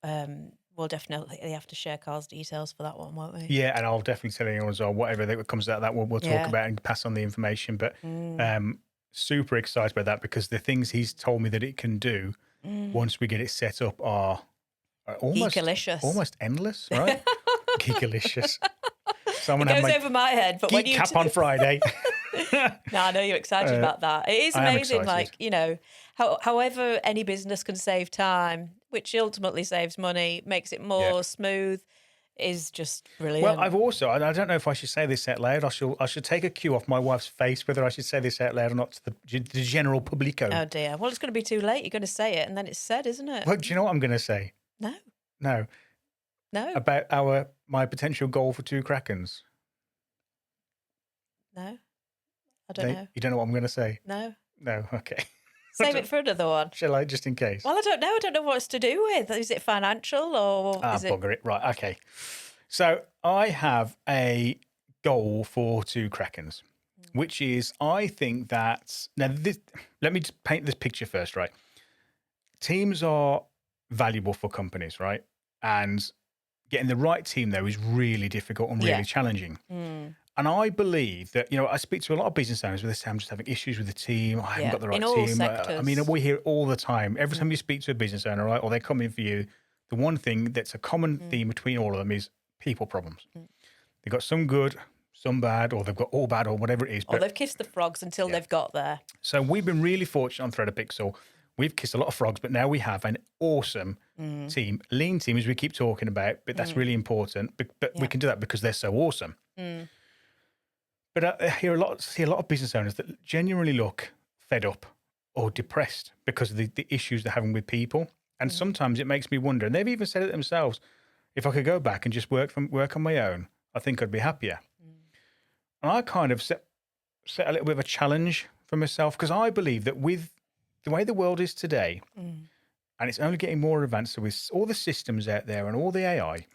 Speaker 2: we'll definitely have to share Carl's details for that one, won't we?
Speaker 1: Yeah, and I'll definitely tell anyone as well, whatever that comes out of that, we'll talk about and pass on the information. But super excited about that because the things he's told me that it can do once we get it set up are
Speaker 2: Geekalicious.
Speaker 1: almost endless, right? Geekalicious. Someone
Speaker 2: It
Speaker 1: had
Speaker 2: goes
Speaker 1: my
Speaker 2: over my head, but when
Speaker 1: geek
Speaker 2: you
Speaker 1: cap on Friday.
Speaker 2: no, I know you're excited about that. It is
Speaker 1: I'm
Speaker 2: amazing,
Speaker 1: excited.
Speaker 2: like, you know, however any business can save time, which ultimately saves money, makes it more smooth, is just brilliant.
Speaker 1: Well, I've also, I don't know if I should say this out loud. I should take a cue off my wife's face whether I should say this out loud or not to the general publico.
Speaker 2: Oh dear. Well, it's going to be too late. You're going to say it, and then it's said, isn't it?
Speaker 1: Well, do you know what I'm going to say?
Speaker 2: No.
Speaker 1: No. About my potential goal for 2 Krakens.
Speaker 2: No. I don't know.
Speaker 1: You don't know what I'm going to say?
Speaker 2: No.
Speaker 1: No. Okay.
Speaker 2: Save it for another one.
Speaker 1: Shall I, just in case?
Speaker 2: Well, I don't know. I don't know what it's to do with. Is it financial or is it?
Speaker 1: Bugger it. Right. Okay. So I have a goal for 2 Krakens, which is I think that now let me just paint this picture first, right? Teams are valuable for companies, right? And getting the right team though is really difficult and really challenging. And I believe that, you know, I speak to a lot of business owners where they say, I'm just having issues with the team. I haven't got the right
Speaker 2: in all
Speaker 1: team.
Speaker 2: sectors.
Speaker 1: I mean, we hear it all the time. Every time you speak to a business owner, right, or they come in for you, the one thing that's a common theme between all of them is people problems. They've got some good, some bad, or they've got all bad, or whatever it is.
Speaker 2: Or they've kissed the frogs until they've got there.
Speaker 1: So we've been really fortunate on Thread a Pixel. We've kissed a lot of frogs, but now we have an awesome team. Lean team, as we keep talking about, but that's really important. But we can do that because they're so awesome. But I see a lot of business owners that genuinely look fed up or depressed because of the issues they're having with people. And sometimes it makes me wonder, and they've even said it themselves, if I could go back and just work on my own, I think I'd be happier. And I kind of set a little bit of a challenge for myself because I believe that with the way the world is today, and it's only getting more advanced, so with all the systems out there and all the AI,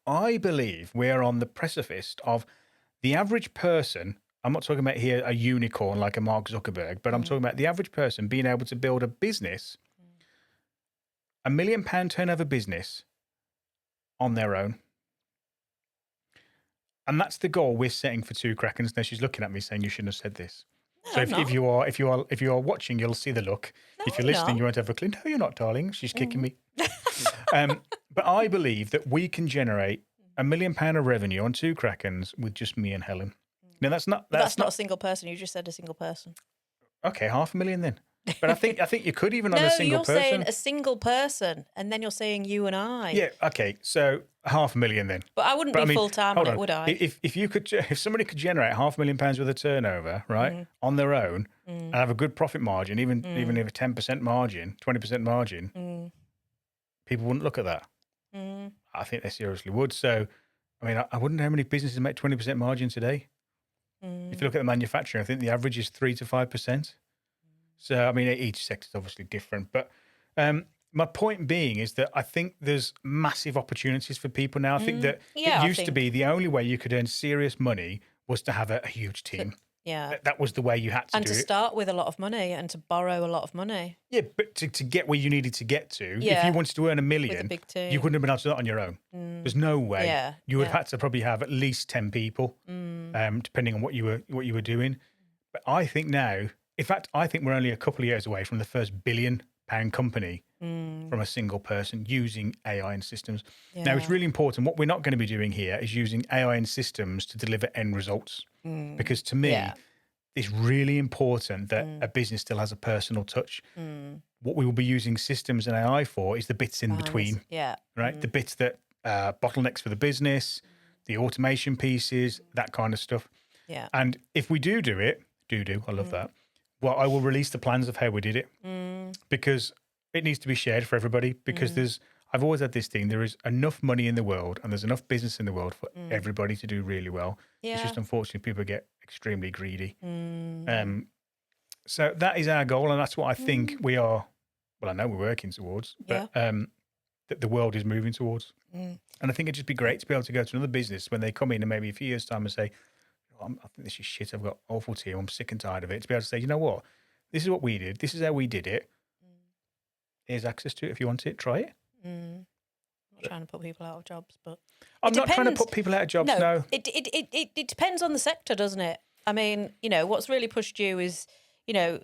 Speaker 1: I believe we're on the precipice of the average person. I'm not talking about here a unicorn like a Mark Zuckerberg, but I'm talking about the average person being able to build a business, £1 million turnover business on their own. And that's the goal we're setting for 2 Krakens. Now she's looking at me saying you shouldn't have said this. So if you are watching, you'll see the look.
Speaker 2: No,
Speaker 1: if you're listening, you won't have a clue. No, you're not, darling. She's kicking me. But I believe that we can generate £1 million of revenue on 2 Krakens with just me and Helen. Now that's not
Speaker 2: a single person. You just said a single person.
Speaker 1: Okay, $500,000 then. But I think you could even on a single person.
Speaker 2: No, you're saying a single person, and then you're saying you and I.
Speaker 1: Yeah. Okay. So $500,000 then.
Speaker 2: But I wouldn't be full time on it, would I?
Speaker 1: If somebody could generate £500,000 worth of turnover, right, on their own, and have a good profit margin, even if a 10% margin, 20% margin, people wouldn't look at that. I think they seriously would. So, I mean, I wouldn't know how many businesses make 20% margin today. If you look at the manufacturing, I think the average is 3 to 5%. So, I mean, each sector is obviously different. But my point being is that I think there's massive opportunities for people now. I think that it used to be the only way you could earn serious money was to have a huge team. That was the way you had to do it.
Speaker 2: And to start with a lot of money and to borrow a lot of money.
Speaker 1: Yeah, but to get where you needed to get to, if you wanted to earn $1 million,
Speaker 2: with a big team,
Speaker 1: you couldn't have been able to do that on your own. There's no way. You would have had to probably have at least 10 people, depending on what you were doing. But I think now, in fact, I think we're only a couple of years away from the first £1 billion company from a single person using AI and systems. Now, it's really important. What we're not going to be doing here is using AI and systems to deliver end results. Because to me, it's really important that a business still has a personal touch. What we will be using systems and AI for is the bits in between. Right? The bits that bottlenecks for the business, the automation pieces, that kind of stuff. And if we do it, I love that. Well, I will release the plans of how we did it because it needs to be shared for everybody because I've always had this thing, there is enough money in the world and there's enough business in the world for everybody to do really well. It's just unfortunately people get extremely greedy. So that is our goal and that's what I think we are, well, I know we're working towards, but that the world is moving towards. And I think it'd just be great to be able to go to another business when they come in and maybe a few years' time and say, I think this is shit. I've got awful team. I'm sick and tired of it. To be able to say, you know what? This is what we did. This is how we did it. Here's access to it. If you want it, try it.
Speaker 2: I'm not trying to put people out of jobs, but
Speaker 1: I'm not trying to put people out of jobs. No.
Speaker 2: It depends on the sector, doesn't it? I mean, you know, what's really pushed you is, you know,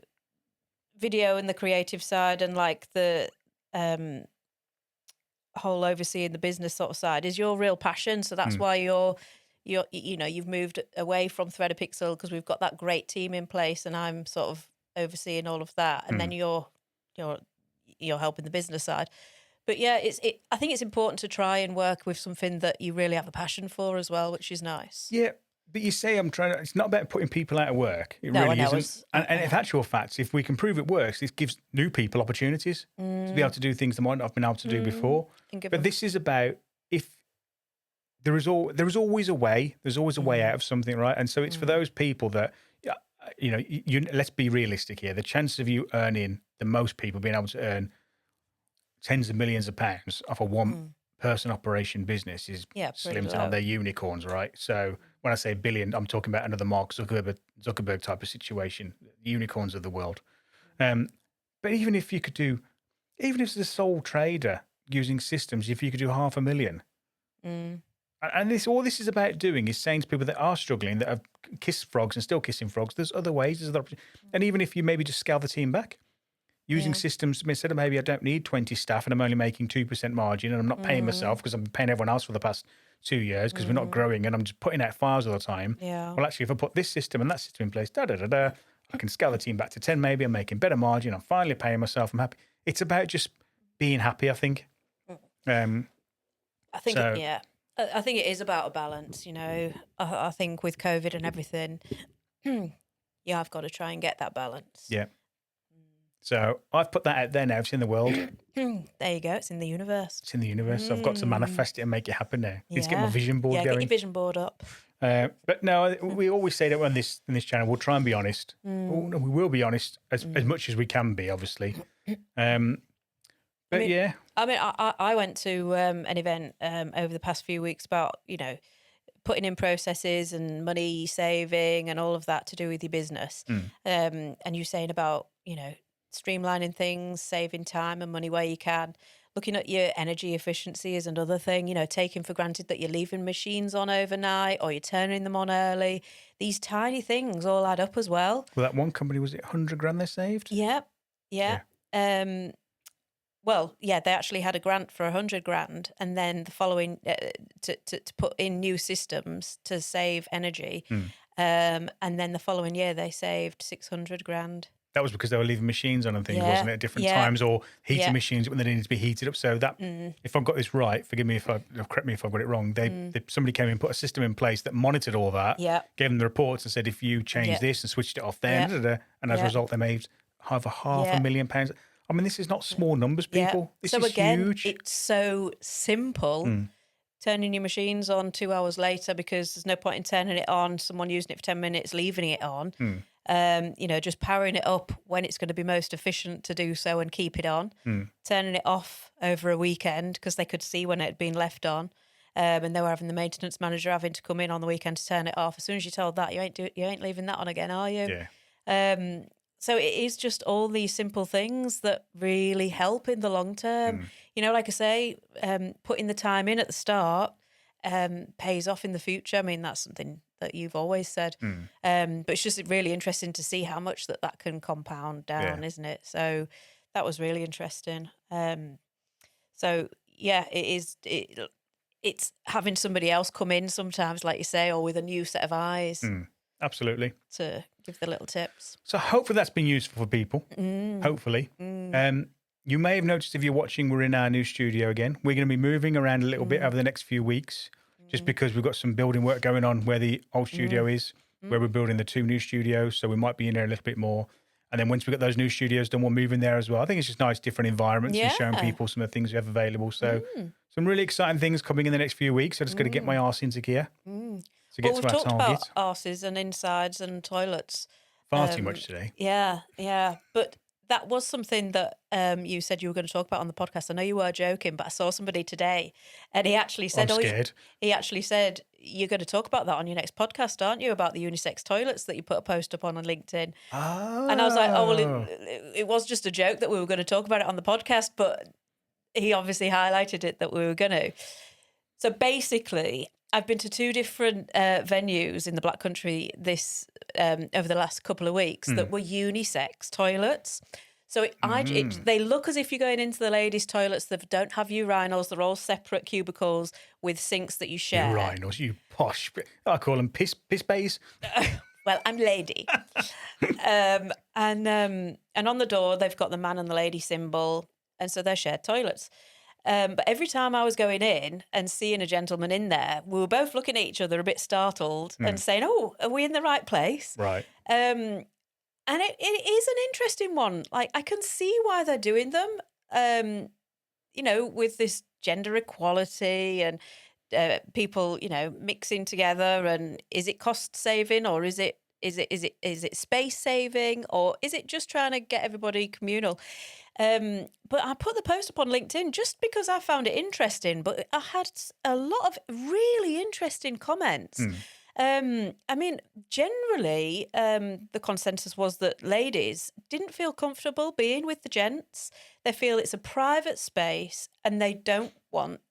Speaker 2: video and the creative side and like the whole overseeing the business sort of side is your real passion. So that's why you've moved away from Thread a Pixel, because we've got that great team in place, and I'm sort of overseeing all of that, and then you're helping the business side. But yeah, I think it's important to try and work with something that you really have a passion for as well, which is nice.
Speaker 1: Yeah, but you say it's not about putting people out of work. It
Speaker 2: No,
Speaker 1: really
Speaker 2: I know,
Speaker 1: isn't. And if actual facts, if we can prove it works, this gives new people opportunities to be able to do things they might not have been able to do before. But this is about if there is always a way. There's always a way out of something, right? And so it's for those people that, let's be realistic here. The chances of you earning the most people being able to earn tens of millions of pounds off a one-person operation business is slim to none. They're unicorns, right? So when I say billion, I'm talking about another Mark Zuckerberg type of situation, unicorns of the world. But even if it's a sole trader using systems, if you could do 500,000, and all this is about doing is saying to people that are struggling, that have kissed frogs and still kissing frogs, there's other ways, and even if you maybe just scale the team back, using systems, instead of maybe I don't need 20 staff and I'm only making 2% margin and I'm not paying myself because I'm paying everyone else for the past 2 years because we're not growing and I'm just putting out fires all the time.
Speaker 2: Yeah.
Speaker 1: Well, actually, if I put this system and that system in place, I can scale the team back to 10 maybe. I'm making better margin. I'm finally paying myself. I'm happy. It's about just being happy, I think.
Speaker 2: I think it is about a balance, I think with COVID and everything, I've got to try and get that balance.
Speaker 1: Yeah. So I've put that out there now. It's in the world.
Speaker 2: There you go. It's in the universe.
Speaker 1: It's in the universe. So I've got to manifest it and make it happen now. Let's get my vision board going.
Speaker 2: Get your vision board up.
Speaker 1: But no, we always say that on this channel, we'll try and be honest. We will be honest as much as we can be, obviously.
Speaker 2: I went to an event over the past few weeks about, putting in processes and money saving and all of that to do with your business. And you saying about, streamlining things, saving time and money where you can. Looking at your energy efficiency is another thing, taking for granted that you're leaving machines on overnight or you're turning them on early. These tiny things all add up as well.
Speaker 1: Well, that one company, was it 100 grand they saved?
Speaker 2: Yeah. They actually had a grant for 100 grand, and then the following to put in new systems to save energy. And then the following year they saved 600 grand.
Speaker 1: That was because they were leaving machines on and things, wasn't it, at different times, or heating machines when they needed to be heated up. So that, if I've got this right, correct me if I've got it wrong. Somebody came in and put a system in place that monitored all that, gave them the reports and said, if you change this and switched it off then, and as a result, they made over £500,000. I mean, this is not small numbers, people. This is huge.
Speaker 2: It's so simple. Turning your machines on 2 hours later because there's no point in turning it on, someone using it for 10 minutes, leaving it on. Just powering it up when it's going to be most efficient to do so and keep it on. Turning it off over a weekend because they could see when it had been left on. And they were having the maintenance manager having to come in on the weekend to turn it off. As soon as you're told that, you ain't leaving that on again, are you?
Speaker 1: Yeah.
Speaker 2: So it is just all these simple things that really help in the long term. Like I say, putting the time in at the start pays off in the future. I mean, that's something that you've always said. But it's just really interesting to see how much that can compound down, isn't it? So that was really interesting. It's having somebody else come in sometimes, like you say, or with a new set of eyes.
Speaker 1: Absolutely.
Speaker 2: To give the little tips.
Speaker 1: So hopefully that's been useful for people. Hopefully. You may have noticed if you're watching, we're in our new studio again. We're going to be moving around a little bit over the next few weeks, just because we've got some building work going on where the old studio is, where we're building the 2 new studios. So we might be in there a little bit more. And then once we've got those new studios done, we'll move in there as well. I think it's just nice, different environments and showing people some of the things we have available. So some really exciting things coming in the next few weeks. I just got to get my arse into gear. To get
Speaker 2: we've
Speaker 1: to our
Speaker 2: talked
Speaker 1: target.
Speaker 2: about arses and insides and toilets.
Speaker 1: Far too much today.
Speaker 2: Yeah. But that was something that you said you were going to talk about on the podcast. I know you were joking, but I saw somebody today and he actually said,
Speaker 1: I'm scared.
Speaker 2: He actually said, you're going to talk about that on your next podcast, aren't you? About the unisex toilets that you put a post up on LinkedIn.
Speaker 1: Oh.
Speaker 2: And I was like, it was just a joke that we were going to talk about it on the podcast, but he obviously highlighted it that we were going to. So basically, I've been to 2 different venues in the Black Country over the last couple of weeks that were unisex toilets. So they look as if you're going into the ladies' toilets that don't have urinals. They're all separate cubicles with sinks that you share.
Speaker 1: Urinals, you posh. I call them piss bays.
Speaker 2: Well, I'm lady. And on the door, they've got the man and the lady symbol. And so they're shared toilets. But every time I was going in and seeing a gentleman in there, we were both looking at each other a bit startled and saying, oh, are we in the right place?
Speaker 1: Right.
Speaker 2: And it is an interesting one. Like, I can see why they're doing them, with this gender equality and people, mixing together. And is it cost saving, or is it space saving, or is it just trying to get everybody communal? But I put the post up on LinkedIn just because I found it interesting. But I had a lot of really interesting comments. I mean, generally, the consensus was that ladies didn't feel comfortable being with the gents. They feel it's a private space and they don't want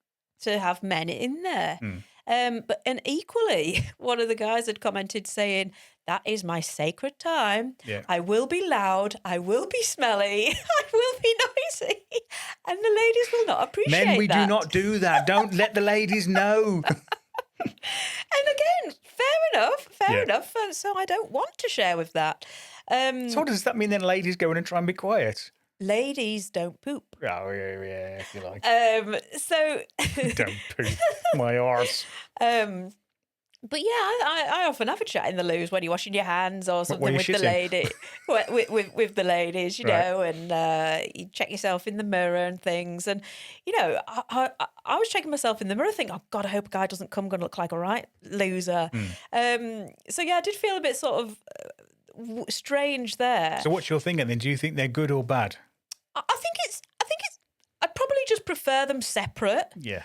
Speaker 2: to have men in there. And equally, one of the guys had commented saying, that is my sacred time.
Speaker 1: Yeah.
Speaker 2: I will be loud. I will be smelly. I will be noisy. And the ladies will not appreciate
Speaker 1: Men, we
Speaker 2: that.
Speaker 1: do not do that. Don't let the ladies know.
Speaker 2: And again, fair enough. So I don't want to share with that.
Speaker 1: So does that mean then ladies go in and try and be quiet?
Speaker 2: Ladies don't poop.
Speaker 1: Oh, yeah, if you like.
Speaker 2: So
Speaker 1: Don't poop. My arse.
Speaker 2: But yeah, I often have a chat in the loos when you're washing your hands or something
Speaker 1: you
Speaker 2: with the
Speaker 1: shitting?
Speaker 2: lady, with the ladies, and you check yourself in the mirror and things. And I was checking myself in the mirror, thinking, oh God, I hope a guy doesn't come, going to look like a right loser. So yeah, I did feel a bit sort of strange there.
Speaker 1: So what's your thinking then? Do you think they're good or bad?
Speaker 2: I think I'd probably just prefer them separate.
Speaker 1: Yeah.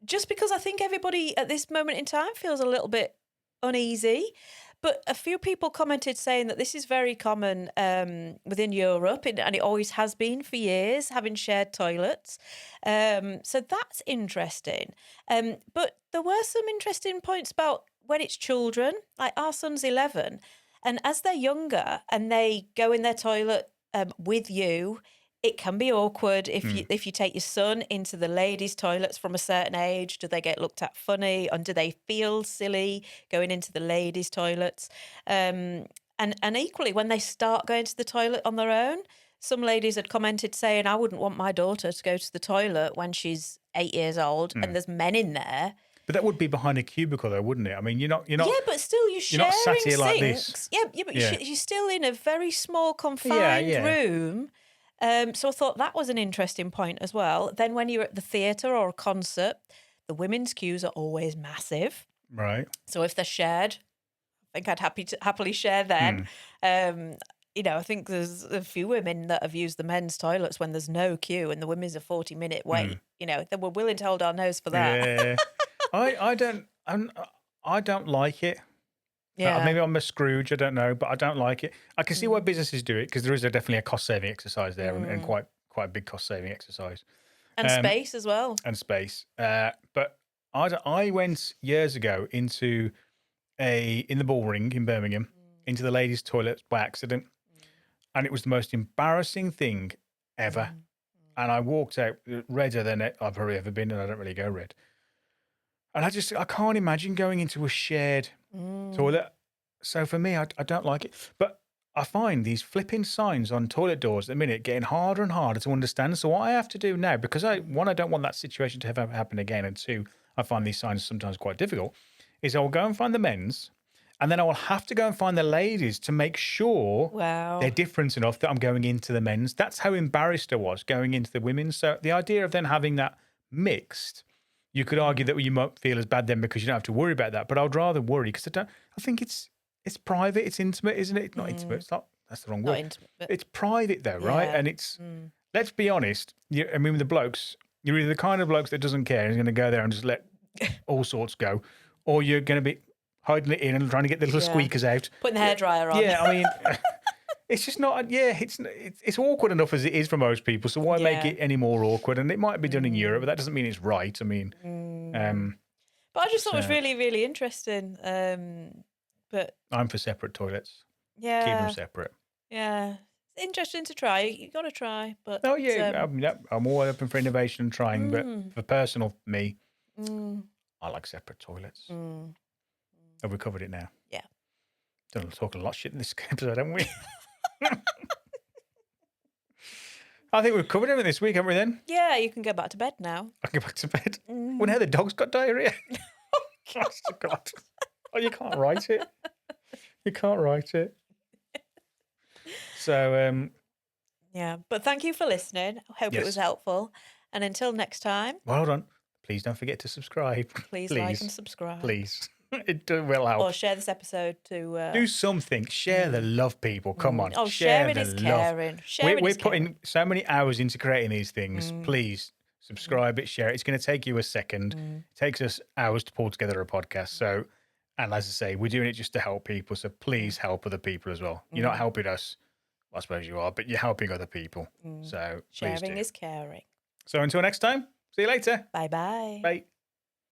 Speaker 2: Just because I think everybody at this moment in time feels a little bit uneasy. But a few people commented saying that this is very common within Europe, and it always has been for years, having shared toilets. So that's interesting. But there were some interesting points about when it's children. Like, our son's 11, and as they're younger and they go in their toilet with you, it can be awkward if you take your son into the ladies' toilets from a certain age. Do they get looked at funny, and do they feel silly going into the ladies' toilets? And equally, when they start going to the toilet on their own, some ladies had commented saying, "I wouldn't want my daughter to go to the toilet when she's 8 years old and there's men in there."
Speaker 1: But that would be behind a cubicle, though, wouldn't it? I mean, you're not.
Speaker 2: Yeah, but still, you're sharing
Speaker 1: not sat here
Speaker 2: sinks.
Speaker 1: like this.
Speaker 2: Yeah, but you're still in a very small, confined room. So I thought that was an interesting point as well. Then when you're at the theatre or a concert, the women's queues are always massive.
Speaker 1: Right.
Speaker 2: So if they're shared, I think I'd happily share then. I think there's a few women that have used the men's toilets when there's no queue and the women's a 40-minute wait. They were willing to hold our nose for that.
Speaker 1: Yeah. I don't like it.
Speaker 2: Yeah.
Speaker 1: Maybe I'm a Scrooge, I don't know, but I don't like it. I can see why businesses do it, because there is definitely a cost-saving exercise there, and quite a big cost-saving exercise.
Speaker 2: And space as well.
Speaker 1: And space. But I went years ago in the Bull Ring in Birmingham, into the ladies' toilets by accident, and it was the most embarrassing thing ever. And I walked out redder than I've ever been, and I don't really go red. And I can't imagine going into a shared toilet. So for me, I don't like it. But I find these flipping signs on toilet doors at the minute getting harder and harder to understand. So what I have to do now, because I don't want that situation to ever happen again, and two, I find these signs sometimes quite difficult, is I will go and find the men's, and then I will have to go and find the ladies to make sure they're different enough that I'm going into the men's. That's how embarrassed I was going into the women's. So the idea of then having that mixed, you could argue that you might feel as bad then because you don't have to worry about that. But I'd rather worry because I think it's private, it's intimate, isn't it? It's not intimate. It's not. That's the wrong word.
Speaker 2: Not intimate, but
Speaker 1: it's private though, right?
Speaker 2: Yeah.
Speaker 1: And it's. Let's be honest. With the blokes, you're either the kind of blokes that doesn't care and is going to go there and just let all sorts go, or you're going to be hiding it in and trying to get the little squeakers out,
Speaker 2: putting the hairdryer on.
Speaker 1: Yeah, I mean. It's just not. Yeah, it's awkward enough as it is for most people. So why make it any more awkward? And it might be done in Europe, but that doesn't mean it's right. I mean,
Speaker 2: but I just thought it was really, really interesting. But
Speaker 1: I'm for separate toilets.
Speaker 2: yeah,
Speaker 1: Keep them separate.
Speaker 2: Yeah. It's interesting to try. You got to try, but
Speaker 1: Oh yeah, I'm all open for innovation and trying, but for personal me, I like separate toilets. Have we covered it now?
Speaker 2: Yeah.
Speaker 1: Done talking a lot of shit in this episode, haven't we? I think we've covered everything this week, haven't we? Then
Speaker 2: Yeah, you can go back to bed now.
Speaker 1: I can go back to bed. Well, now the dog's got diarrhea. Oh, God. Oh, you can't write it. You can't write it. So,
Speaker 2: Yeah, but thank you for listening. I hope it was
Speaker 1: Yes.
Speaker 2: helpful. And until next time,
Speaker 1: well, hold on. Please don't forget to subscribe.
Speaker 2: please like and subscribe.
Speaker 1: Please. It will help.
Speaker 2: Or share this episode to...
Speaker 1: Do something. Share the love, people. Come on.
Speaker 2: Oh,
Speaker 1: share
Speaker 2: sharing
Speaker 1: the
Speaker 2: is
Speaker 1: love.
Speaker 2: caring. Sharing
Speaker 1: We're
Speaker 2: is caring.
Speaker 1: putting so many hours into creating these things. Please subscribe it, share it. It's going to take you a second. It takes us hours to pull together a podcast. So, and as I say, we're doing it just to help people. So please help other people as well. You're not helping us. Well, I suppose you are, but you're helping other people. So please
Speaker 2: Sharing
Speaker 1: do.
Speaker 2: is caring.
Speaker 1: So until next time, see you later.
Speaker 2: Bye-bye.
Speaker 1: Bye.